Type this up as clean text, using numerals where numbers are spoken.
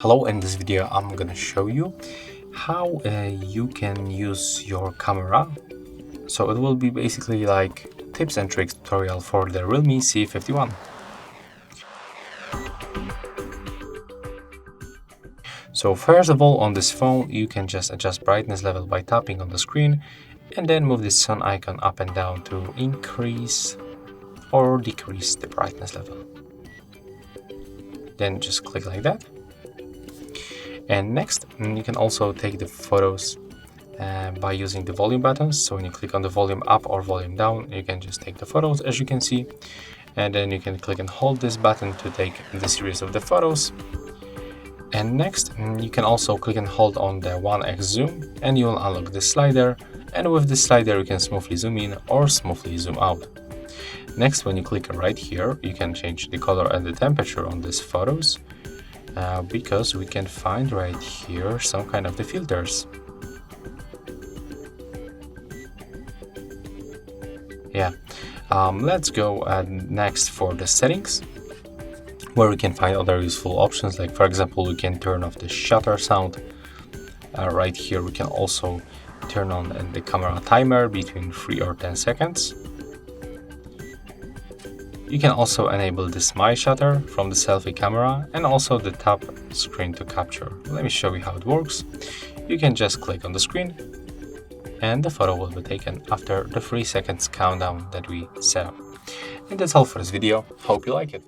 Hello, in this video I'm gonna show you how you can use your camera. So it will be basically like tips and tricks tutorial for the Realme C51. So first of all, on this phone you can just adjust brightness level by tapping on the screen and then move the sun icon up and down to increase or decrease the brightness level. Then just click like that. And next, you can also take the photos by using the volume buttons. So when you click on the volume up or volume down, you can just take the photos, as you can see. And then you can click and hold this button to take the series of the photos. And next, you can also click and hold on the 1x zoom and you will unlock this slider. And with this slider, you can smoothly zoom in or smoothly zoom out. Next, when you click right here, you can change the color and the temperature on these photos. Because we can find right here some kind of the filters. Yeah, let's go next for the settings, where we can find other useful options, like for example we can turn off the shutter sound. Right here we can also turn on the camera timer between 3 or 10 seconds. You can also enable the smile shutter from the selfie camera and also the tap screen to capture. Let me show you how it works. You can just click on the screen and the photo will be taken after the 3 seconds countdown that we set up. And that's all for this video. Hope you like it.